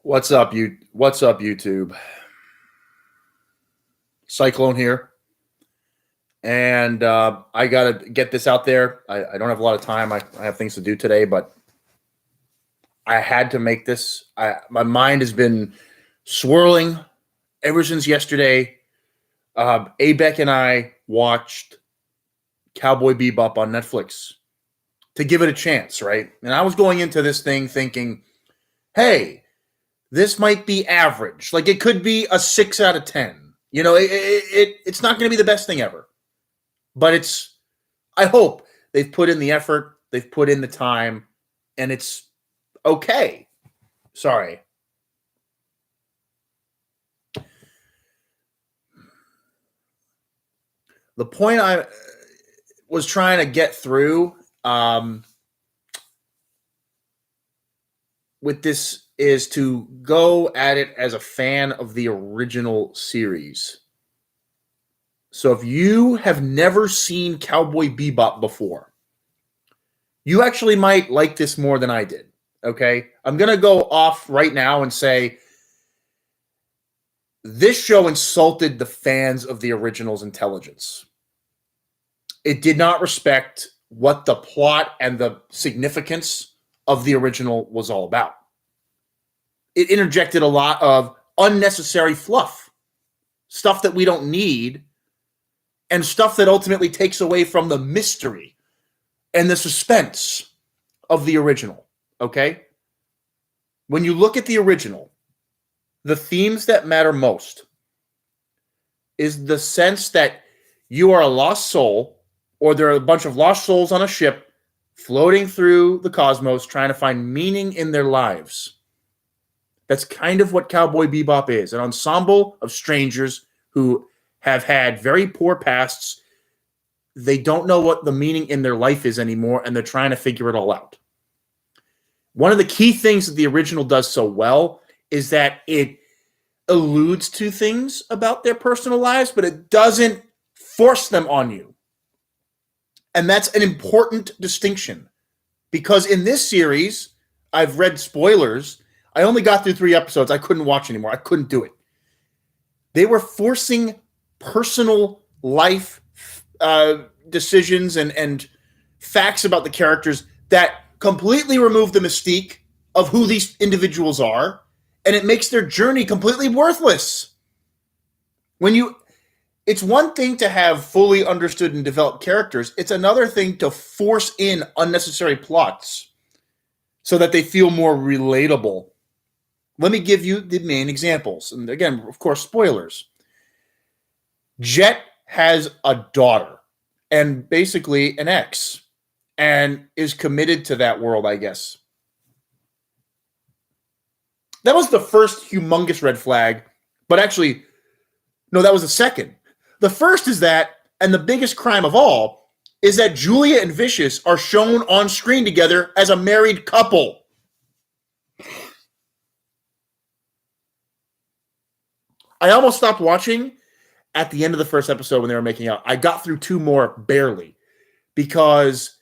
What's up, YouTube? Cyclone here, and I gotta get this out there. I don't have a lot of time. I have things to do today, but I had to make this. My mind has been swirling ever since yesterday. Abek and I watched Cowboy Bebop on Netflix to give it a chance, right? And I was going into this thing thinking, hey, this might be average. Like, it could be a 6 out of 10. You know, it's not going to be the best thing ever. But I hope they've put in the effort, they've put in the time, and it's okay. Sorry. The point I was trying to get through with this is to go at it as a fan of the original series. So if you have never seen Cowboy Bebop before, you actually might like this more than I did, okay? I'm going to go off right now and say this show insulted the fans of the original's intelligence. It did not respect what the plot and the significance of the original was all about. It interjected a lot of unnecessary fluff, stuff that we don't need, and stuff that ultimately takes away from the mystery and the suspense of the original, okay? When you look at the original, the themes that matter most is the sense that you are a lost soul, or there are a bunch of lost souls on a ship floating through the cosmos trying to find meaning in their lives. That's kind of what Cowboy Bebop is, an ensemble of strangers who have had very poor pasts. They don't know what the meaning in their life is anymore, and they're trying to figure it all out. One of the key things that the original does so well is that it alludes to things about their personal lives, but it doesn't force them on you. And that's an important distinction, because in this series, I've read spoilers. I only got through 3 episodes. I couldn't watch anymore. I couldn't do it. They were forcing personal life decisions and facts about the characters that completely remove the mystique of who these individuals are, and it makes their journey completely worthless. It's one thing to have fully understood and developed characters. It's another thing to force in unnecessary plots so that they feel more relatable. Let me give you the main examples. And again, of course, spoilers. Jet has a daughter and basically an ex and is committed to that world, I guess. That was the first humongous red flag, but actually, no, that was the second. The first is that, and the biggest crime of all, is that Julia and Vicious are shown on screen together as a married couple. I almost stopped watching at the end of the first episode when they were making out. I got through 2 more barely, because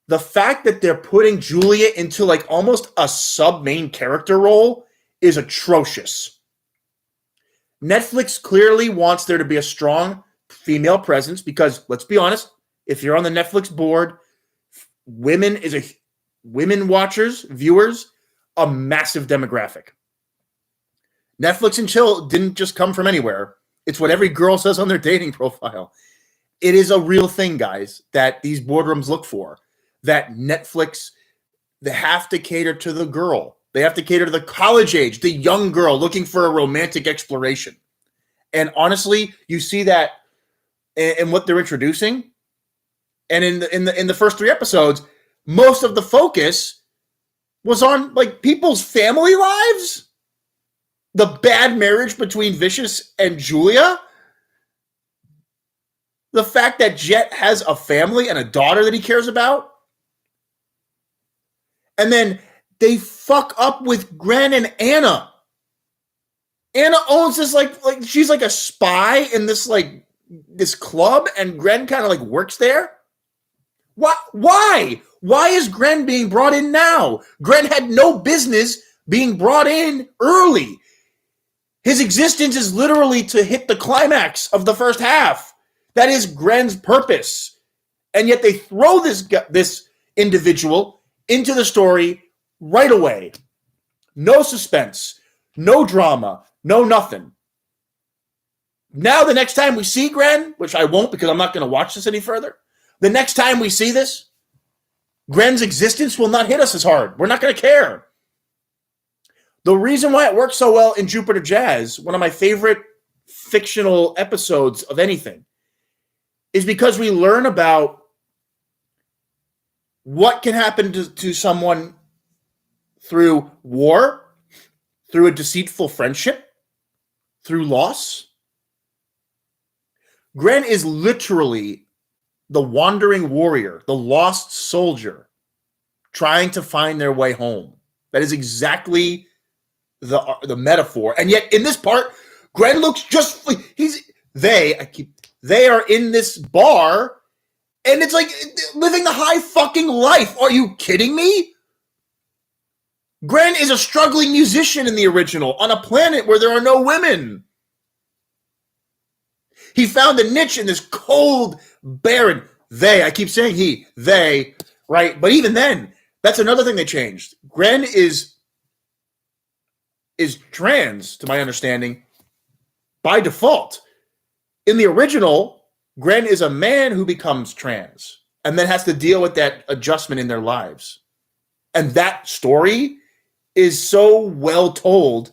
the fact that they're putting Julia into like almost a sub-main character role is atrocious. Netflix clearly wants there to be a strong female presence because, let's be honest, if you're on the Netflix board, women watchers, viewers, a massive demographic. Netflix and chill didn't just come from anywhere. It's what every girl says on their dating profile. It is a real thing, guys, that these boardrooms look for. That Netflix, they have to cater to the girl. They have to cater to the college age, the young girl looking for a romantic exploration. And honestly, you see that in what they're introducing. And in the first 3 episodes, most of the focus was on like people's family lives. The bad marriage between Vicious and Julia. The fact that Jet has a family and a daughter that he cares about. And then they fuck up with Gren and Anna. Anna owns this like she's like a spy in this club, and Gren kind of like works there. Why? Why is Gren being brought in now? Gren had no business being brought in early. His existence is literally to hit the climax of the first half. That is Gren's purpose. And yet they throw this individual into the story right away. No suspense, no drama, no nothing. Now the next time we see Gren, which I won't because I'm not going to watch this any further, the next time we see this, Gren's existence will not hit us as hard. We're not going to care. The reason why it works so well in Jupiter Jazz, one of my favorite fictional episodes of anything, is because we learn about what can happen to someone through war, through a deceitful friendship, through loss. Gren is literally the wandering warrior, the lost soldier, trying to find their way home. That is exactly the metaphor. And yet in this part, Gren looks just they are in this bar and it's like living the high fucking life. Are you kidding me? Gren is a struggling musician in the original on a planet where there are no women. He found a niche in this cold, barren, I keep saying they, right? But even then, that's another thing they changed. Gren is trans, to my understanding, by default. In the original, Gren is a man who becomes trans and then has to deal with that adjustment in their lives. And that story is so well told.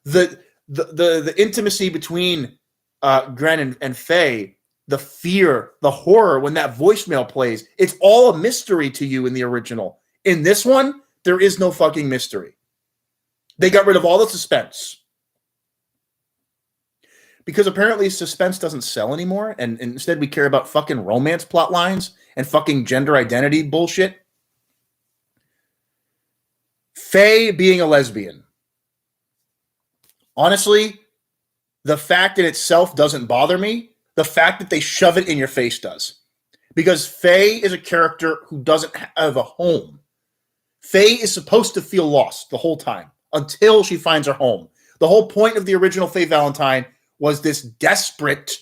The intimacy between Gren and Faye, the fear, the horror when that voicemail plays, it's all a mystery to you in the original. In this one, there is no fucking mystery. They got rid of all the suspense. Because apparently suspense doesn't sell anymore, and instead we care about fucking romance plot lines and fucking gender identity bullshit. Faye being a lesbian. Honestly, the fact in itself doesn't bother me. The fact that they shove it in your face does. Because Faye is a character who doesn't have a home. Faye is supposed to feel lost the whole time until she finds her home. The whole point of the original Faye Valentine was this desperate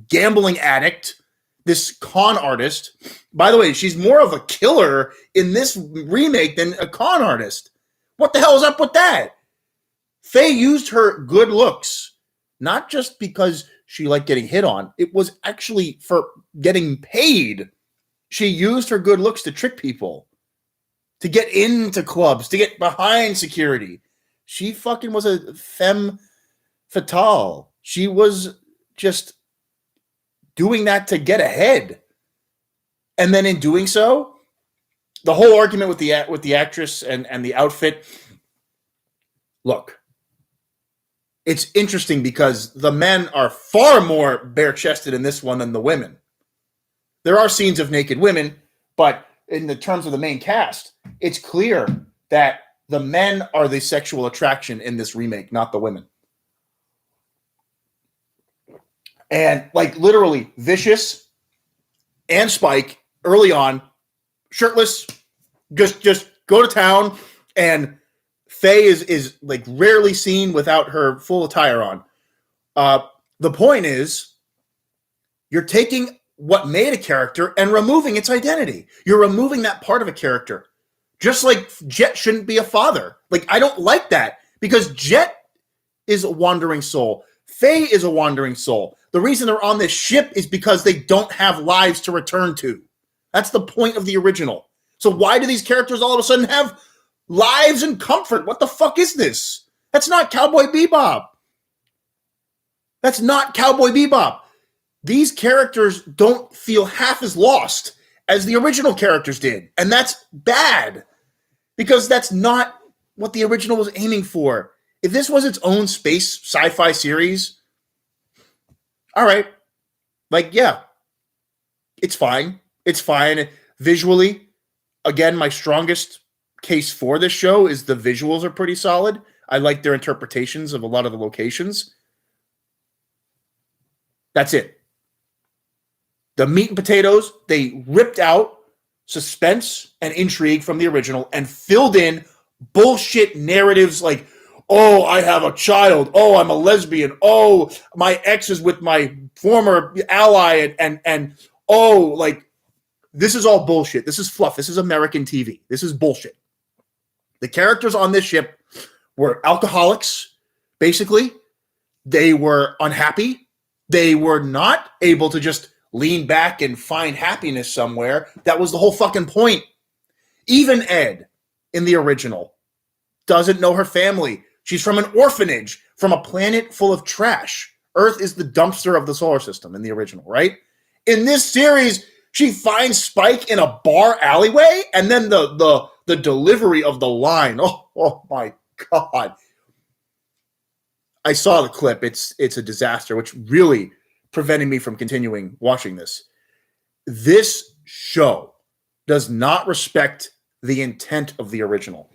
gambling addict, this con artist. By the way, she's more of a killer in this remake than a con artist. What the hell is up with that? Faye used her good looks, not just because she liked getting hit on. It was actually for getting paid. She used her good looks to trick people, to get into clubs, to get behind security. She fucking was a femme fatale. She was just doing that to get ahead. And then in doing so, the whole argument with the actress and the outfit, look, it's interesting because the men are far more bare-chested in this one than the women. There are scenes of naked women, but in the terms of the main cast, it's clear that the men are the sexual attraction in this remake, not the women. And like literally Vicious and Spike early on, shirtless, just go to town, and Faye is like rarely seen without her full attire on. The point is, you're taking what made a character and removing its identity. You're removing that part of a character. Just like Jet shouldn't be a father. Like, I don't like that because Jet is a wandering soul. Faye is a wandering soul. The reason they're on this ship is because they don't have lives to return to. That's the point of the original. So why do these characters all of a sudden have lives and comfort? What the fuck is this? That's not Cowboy Bebop. That's not Cowboy Bebop. These characters don't feel half as lost as the original characters did. And that's bad because that's not what the original was aiming for. If this was its own space sci-fi series, all right. Like, yeah, it's fine. It's fine. Visually, again, my strongest case for this show is the visuals are pretty solid. I like their interpretations of a lot of the locations. That's it. The meat and potatoes, they ripped out suspense and intrigue from the original and filled in bullshit narratives like, oh, I have a child. Oh, I'm a lesbian. Oh, my ex is with my former ally. And oh, like, this is all bullshit. This is fluff. This is American TV. This is bullshit. The characters on this ship were alcoholics, basically. They were unhappy. They were not able to just lean back and find happiness somewhere. That was the whole fucking point. Even Ed, in the original, doesn't know her family. She's from an orphanage, from a planet full of trash. Earth is the dumpster of the solar system in the original, right? In this series, she finds Spike in a bar alleyway, and then the delivery of the line. Oh my God. I saw the clip. It's a disaster, which really prevented me from continuing watching this. This show does not respect the intent of the original.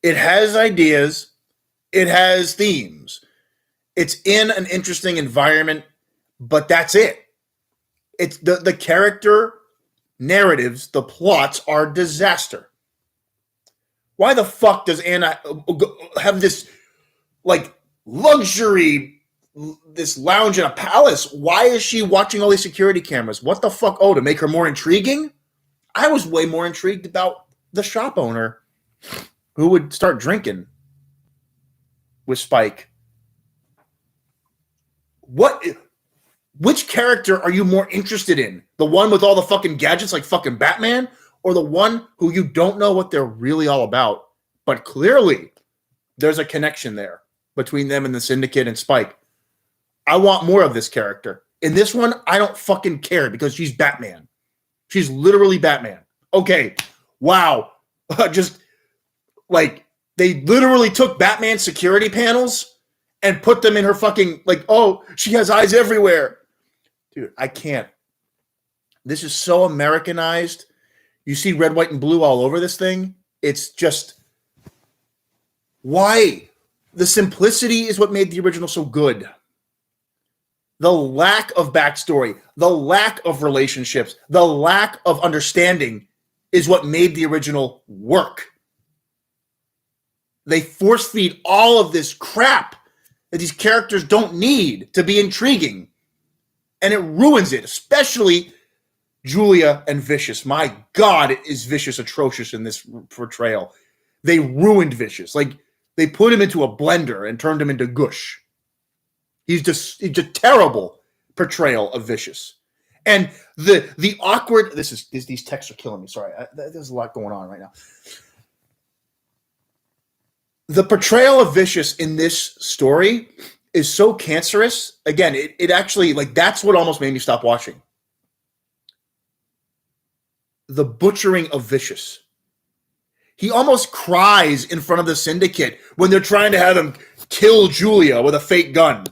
It has ideas. It has themes. It's in an interesting environment, but that's it. It's the character narratives, the plots are disaster. Why the fuck does Anna have this like luxury, this lounge in a palace? Why is she watching all these security cameras? What the fuck? Oh, to make her more intriguing? I was way more intrigued about the shop owner who would start drinking with Spike. Which character are you more interested in? The one with all the fucking gadgets like fucking Batman? Or the one who you don't know what they're really all about? But clearly, there's a connection there between them and the Syndicate and Spike. I want more of this character. In this one, I don't fucking care because she's Batman. She's literally Batman. Okay, wow. Just like they literally took Batman's security panels and put them in her fucking, like, oh, she has eyes everywhere. Dude, I can't. This is so Americanized. You see red, white, and blue all over this thing. It's just, why? The simplicity is what made the original so good. The lack of backstory, the lack of relationships, the lack of understanding is what made the original work. They force feed all of this crap that these characters don't need to be intriguing. And it ruins it, especially Julia and Vicious. My God, is Vicious atrocious in this portrayal. They ruined Vicious. Like, they put him into a blender and turned him into gush. He's a terrible portrayal of Vicious. And the awkward, these texts are killing me. Sorry, there's a lot going on right now. The portrayal of Vicious in this story is so cancerous. Again, it actually, like, that's what almost made me stop watching. The butchering of Vicious. He almost cries in front of the Syndicate when they're trying to have him kill Julia with a fake gun.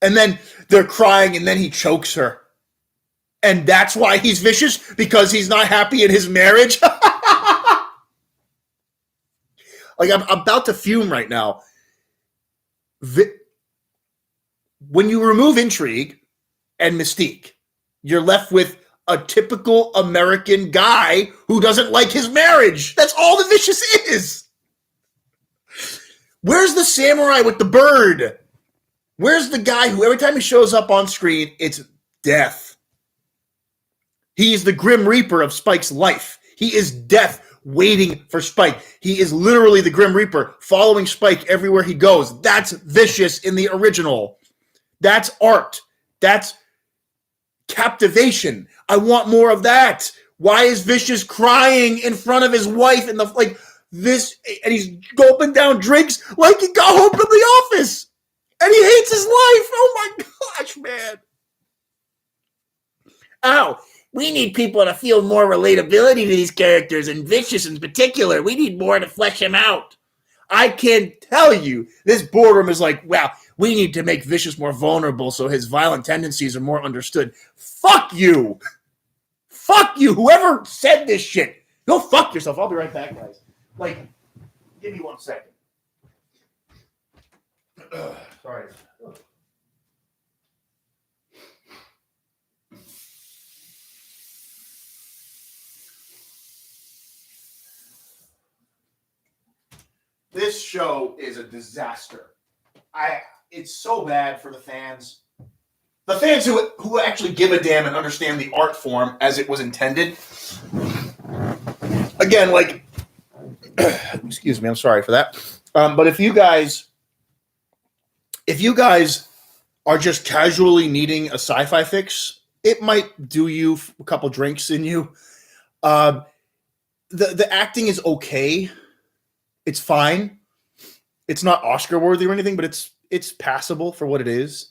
And then they're crying, and then he chokes her. And that's why he's vicious? Because he's not happy in his marriage? Like, I'm about to fume right now. When you remove intrigue and mystique, you're left with a typical American guy who doesn't like his marriage. That's all the Vicious is. Where's the samurai with the bird? Where's the guy who every time he shows up on screen, it's death? He's the Grim Reaper of Spike's life. He is death waiting for Spike. He is literally the Grim Reaper following Spike everywhere he goes. That's Vicious in the original. That's art. That's captivation. I want more of that. Why is Vicious crying in front of his wife in the, like, this, and he's gulping down drinks like he got home from the office and he hates his life? Oh my gosh, man. Oh, we need people to feel more relatability to these characters, and Vicious in particular. We need more to flesh him out. I can tell you, this boardroom is like, wow, we need to make Vicious more vulnerable so his violent tendencies are more understood. Fuck you. Fuck you. Whoever said this shit, go fuck yourself. I'll be right back, guys. Like, give me 1 second. Sorry. This show is a disaster. It's so bad for the fans. The fans who actually give a damn and understand the art form as it was intended. Again, like, excuse me, I'm sorry for that. But if you guys are just casually needing a sci-fi fix, it might do you a couple drinks in you. The acting is okay. It's fine. It's not Oscar worthy or anything, but it's passable for what it is.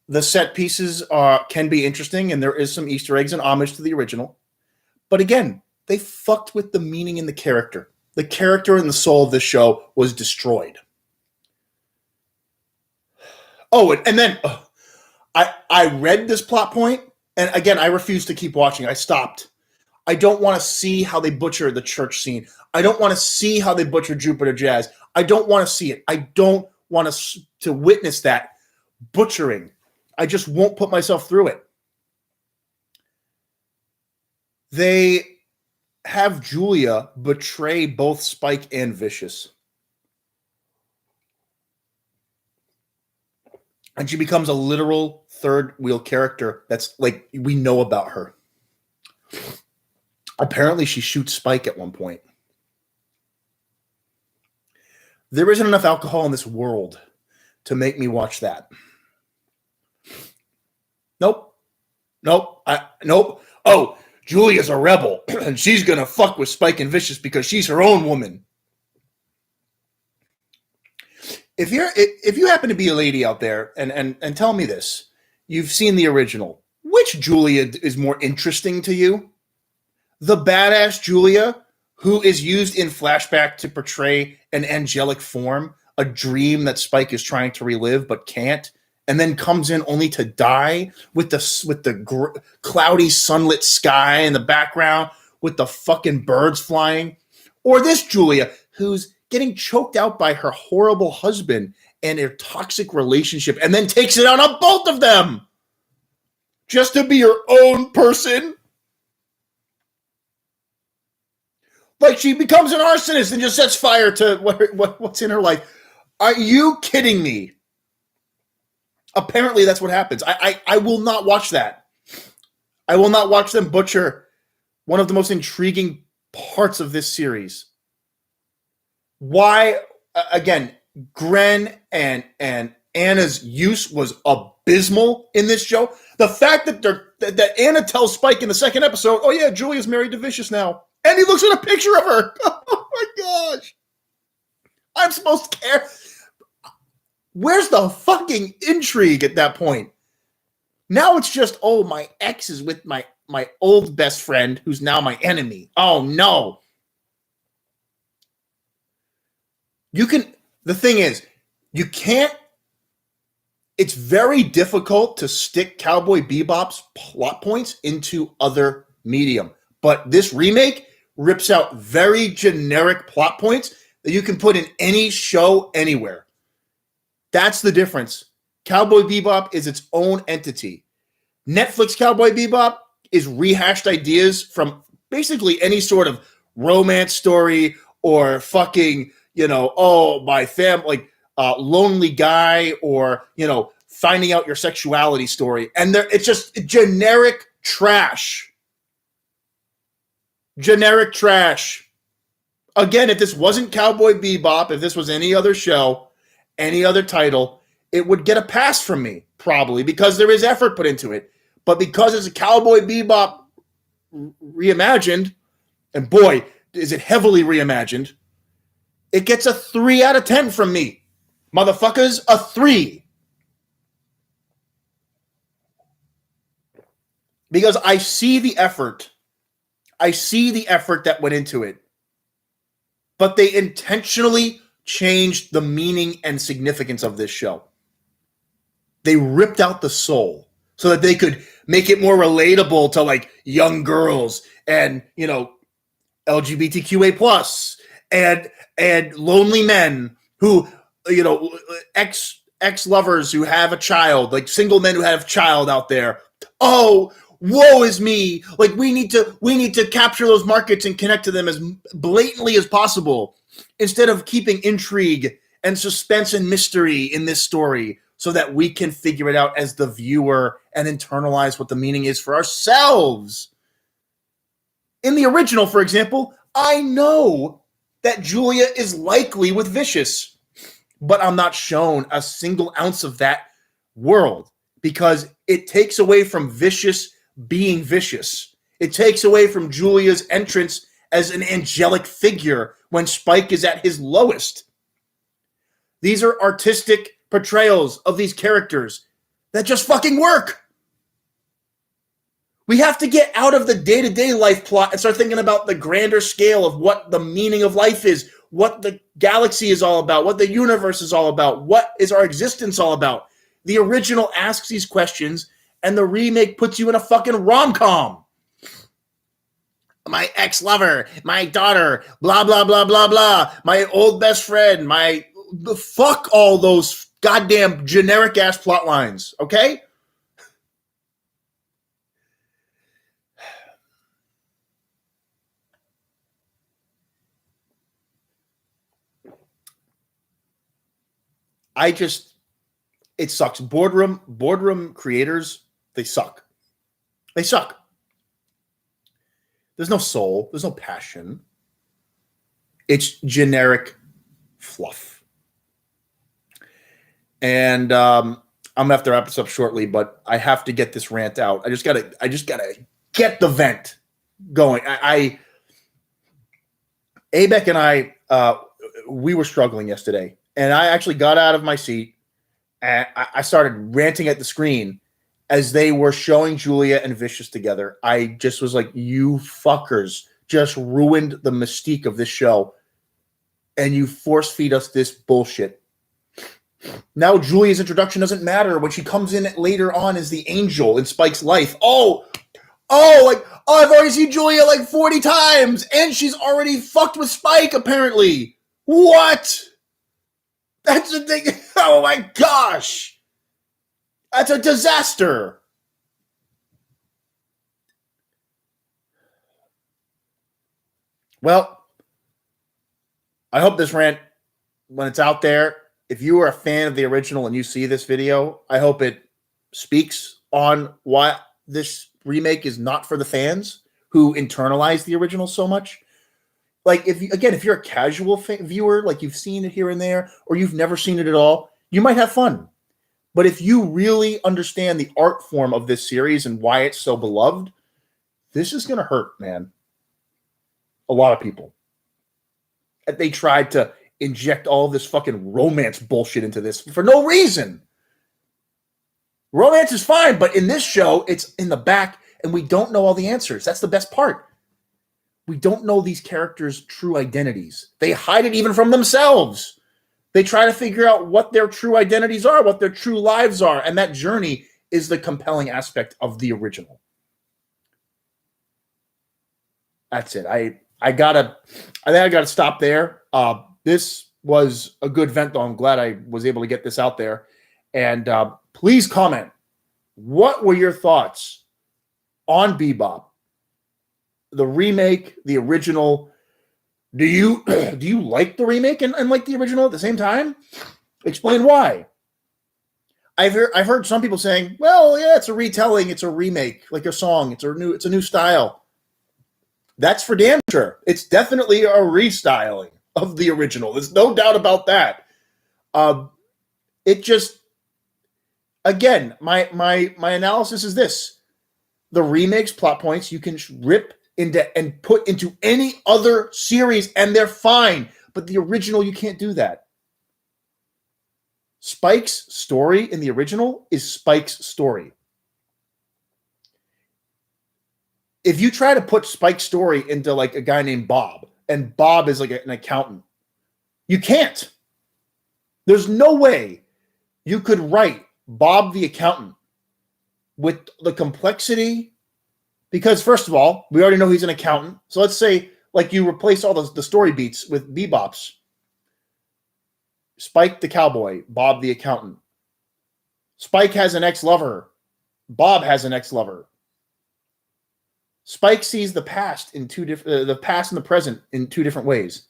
The set pieces can be interesting, and there is some Easter eggs and homage to the original. But again, they fucked with the meaning and the character. The character and the soul of this show was destroyed. Oh, and then I read this plot point, and again, I refused to keep watching. I stopped. I don't want to see how they butcher the church scene. I don't want to see how they butcher Jupiter Jazz. I don't want to see it. I don't want to witness that butchering. I just won't put myself through it. They have Julia betray both Spike and Vicious. And she becomes a literal third wheel character that's like we know about her. Apparently she shoots Spike at one point. There isn't enough alcohol in this world to make me watch that. Nope. Oh, Julia's a rebel, and she's gonna fuck with Spike and Vicious because she's her own woman. If you happen to be a lady out there and tell me this, you've seen the original, which Julia is more interesting to you? The badass Julia, who is used in flashback to portray an angelic form, a dream that Spike is trying to relive but can't, and then comes in only to die with the cloudy sunlit sky in the background with the fucking birds flying? Or this Julia, who's getting choked out by her horrible husband and their toxic relationship and then takes it out on both of them just to be her own person? Like she becomes an arsonist and just sets fire to what's in her life. Are you kidding me? Apparently that's what happens. I will not watch that. I will not watch them butcher one of the most intriguing parts of this series. Why, again, Gren and Anna's use was abysmal in this show. The fact that Anna tells Spike in the second episode, oh yeah, Julia's married to Vicious now. And he looks at a picture of her. Oh my gosh. I'm supposed to care. Where's the fucking intrigue at that point? Now it's just, oh, my ex is with my old best friend who's now my enemy. Oh no. The thing is, you can't, it's very difficult to stick Cowboy Bebop's plot points into other medium. But this remake rips out very generic plot points that you can put in any show anywhere. That's the difference. Cowboy Bebop is its own entity. Netflix Cowboy Bebop is rehashed ideas from basically any sort of romance story or fucking, my family, lonely guy, or, finding out your sexuality story. And it's just generic trash. Generic trash. Again, if this wasn't Cowboy Bebop, if this was any other show, any other title, it would get a pass from me, probably, because there is effort put into it. But because it's a Cowboy Bebop reimagined, and boy, is it heavily reimagined, it gets a 3 out of 10 from me. Motherfuckers, a 3. Because I see the effort. I see the effort that went into it. But they intentionally changed the meaning and significance of this show. They ripped out the soul so that they could make it more relatable to like young girls and, LGBTQA plus and lonely men who, ex-lovers who have a child, like single men who have a child out there. Oh, woe is me. Like we need to capture those markets and connect to them as blatantly as possible. instead of keeping intrigue and suspense and mystery in this story so that we can figure it out as the viewer and internalize what the meaning is for ourselves. In the original, for example, I know that Julia is likely with Vicious, but I'm not shown a single ounce of that world because it takes away from Vicious being vicious. It takes away from Julia's entrance as an angelic figure when Spike is at his lowest. These are artistic portrayals of these characters that just fucking work. We have to get out of the day-to-day life plot and start thinking about the grander scale of what the meaning of life is, what the galaxy is all about, what the universe is all about, what is our existence all about. The original asks these questions, and the remake puts you in a fucking rom-com. My ex-lover, my daughter, blah, blah, blah, blah, blah, my old best friend, fuck all those goddamn generic-ass plot lines, okay? It sucks. Boardroom creators, they suck. They suck. There's no soul. There's no passion. It's generic fluff. And I'm gonna have to wrap this up shortly, but I have to get this rant out. I just gotta get the vent going. Abek and I, we were struggling yesterday, and I actually got out of my seat and I started ranting at the screen as they were showing Julia and Vicious together. I just was like, you fuckers just ruined the mystique of this show, and you force feed us this bullshit. Now Julia's introduction doesn't matter when she comes in later on as the angel in Spike's life. I've already seen Julia like 40 times, and she's already fucked with Spike, apparently. What? That's the thing. Oh my gosh. That's a disaster. Well, I hope this rant, when it's out there, if you are a fan of the original and you see this video, I hope it speaks on why this remake is not for the fans who internalize the original so much. Like, if you're a casual viewer, like you've seen it here and there, or you've never seen it at all, you might have fun. But if you really understand the art form of this series and why it's so beloved, this is going to hurt, man. A lot of people. They tried to inject all this fucking romance bullshit into this for no reason. Romance is fine, but in this show, it's in the back, and we don't know all the answers. That's the best part. We don't know these characters' true identities. They hide it even from themselves. They try to figure out what their true identities are, what their true lives are, and that journey is the compelling aspect of the original. That's it. I think I gotta stop there. This was a good vent, though. I'm glad I was able to get this out there. And please comment. What were your thoughts on Bebop? The remake, the original. Do you like the remake and like the original at the same time? Explain why. I've heard some people saying, well, yeah, it's a retelling, it's a remake, like a song, it's a new style. That's for damn sure. It's definitely a restyling of the original. There's no doubt about that. It just, again, my analysis is this. The remake's plot points you can rip into and put into any other series, and they're fine. But the original, you can't do that. Spike's story in the original is Spike's story. If you try to put Spike's story into like a guy named Bob, and Bob is like an accountant, you can't. There's no way you could write Bob the accountant with the complexity. Because first of all, we already know he's an accountant. So let's say like you replace all the story beats with Bebop's. Spike the cowboy, Bob the accountant. Spike has an ex-lover. Bob has an ex-lover. Spike sees the past in the past and the present in two different ways.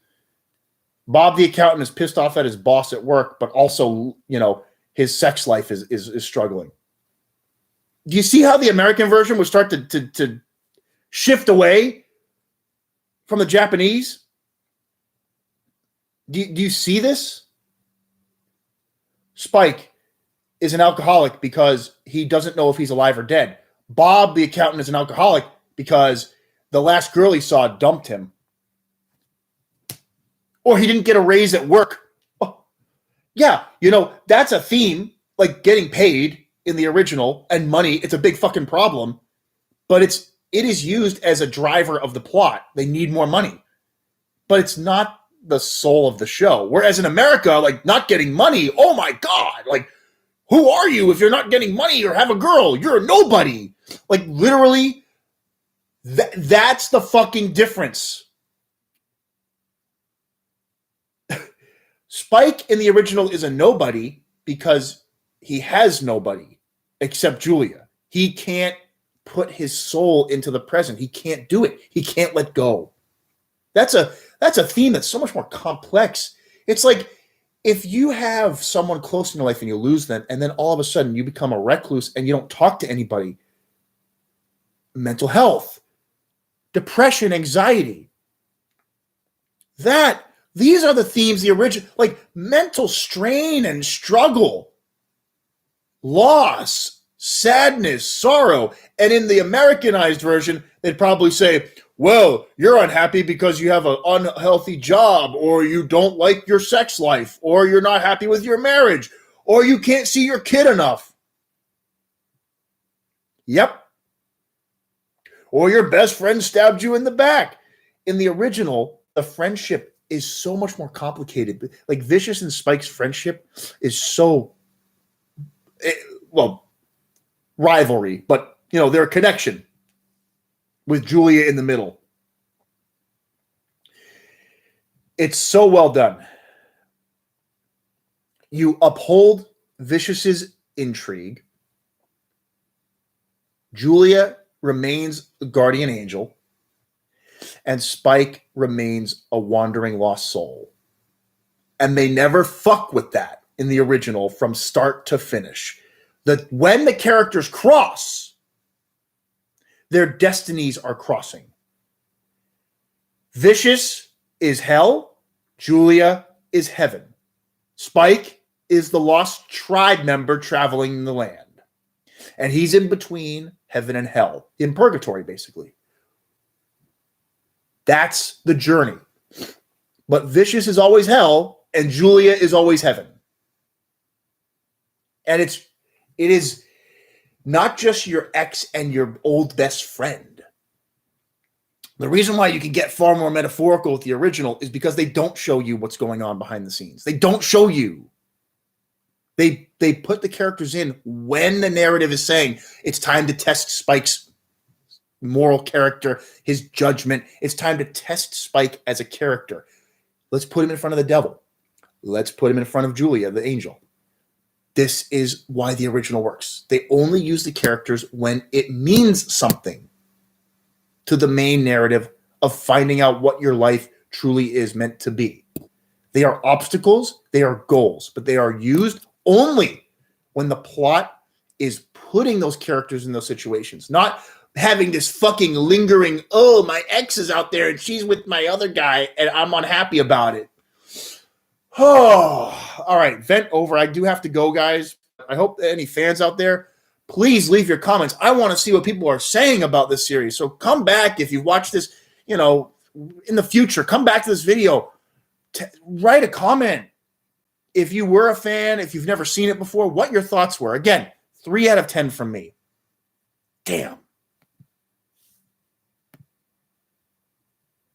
Bob the accountant is pissed off at his boss at work, but also, his sex life is struggling. Do you see how the American version would start to shift away from the Japanese? Do you see this? Spike is an alcoholic because he doesn't know if he's alive or dead. Bob the accountant is an alcoholic because the last girl he saw dumped him. Or he didn't get a raise at work. Oh, yeah, that's a theme, like getting paid in the original and money. It's a big fucking problem, but it is used as a driver of the plot. They need more money, but it's not the soul of the show. Whereas in America, like not getting money, oh my God, like who are you if you're not getting money or have a girl? You're a nobody. Like literally, that's the fucking difference. Spike in the original is a nobody because he has nobody except Julia. He can't put his soul into the present. He can't do it. He can't let go. That's a theme that's so much more complex. It's like if you have someone close in your life and you lose them, and then all of a sudden you become a recluse and you don't talk to anybody. Mental health, depression, anxiety. These are the themes, the original, like mental strain and struggle, loss, sadness, sorrow. And in the Americanized version, they'd probably say, well, you're unhappy because you have an unhealthy job, or you don't like your sex life, or you're not happy with your marriage, or you can't see your kid enough. Yep. Or your best friend stabbed you in the back. In the original, the friendship is so much more complicated. Like Vicious and Spike's friendship is so, rivalry, but they're a connection with Julia in the middle. It's so well done. You uphold Vicious's intrigue. Julia remains a guardian angel. And Spike remains a wandering lost soul. And they never fuck with that in the original from start to finish. When the characters cross, their destinies are crossing. Vicious is hell. Julia is heaven. Spike is the lost tribe member traveling in the land. And he's in between heaven and hell, in purgatory, basically. That's the journey. But Vicious is always hell, and Julia is always heaven. And it is not just your ex and your old best friend. The reason why you can get far more metaphorical with the original is because they don't show you what's going on behind the scenes. They don't show you. They put the characters in when the narrative is saying it's time to test Spike's moral character, his judgment. It's time to test Spike as a character. Let's put him in front of the devil. Let's put him in front of Julia, the angel. This is why the original works. They only use the characters when it means something to the main narrative of finding out what your life truly is meant to be. They are obstacles, they are goals, but they are used only when the plot is putting those characters in those situations, not having this fucking lingering, oh, my ex is out there and she's with my other guy and I'm unhappy about it. Oh, all right. Vent over. I do have to go, guys. I hope any fans out there, please leave your comments. I want to see what people are saying about this series. So come back if you watch this, in the future. Come back to this video. Write a comment. If you were a fan, if you've never seen it before, what your thoughts were. Again, 3 out of 10 from me. Damn.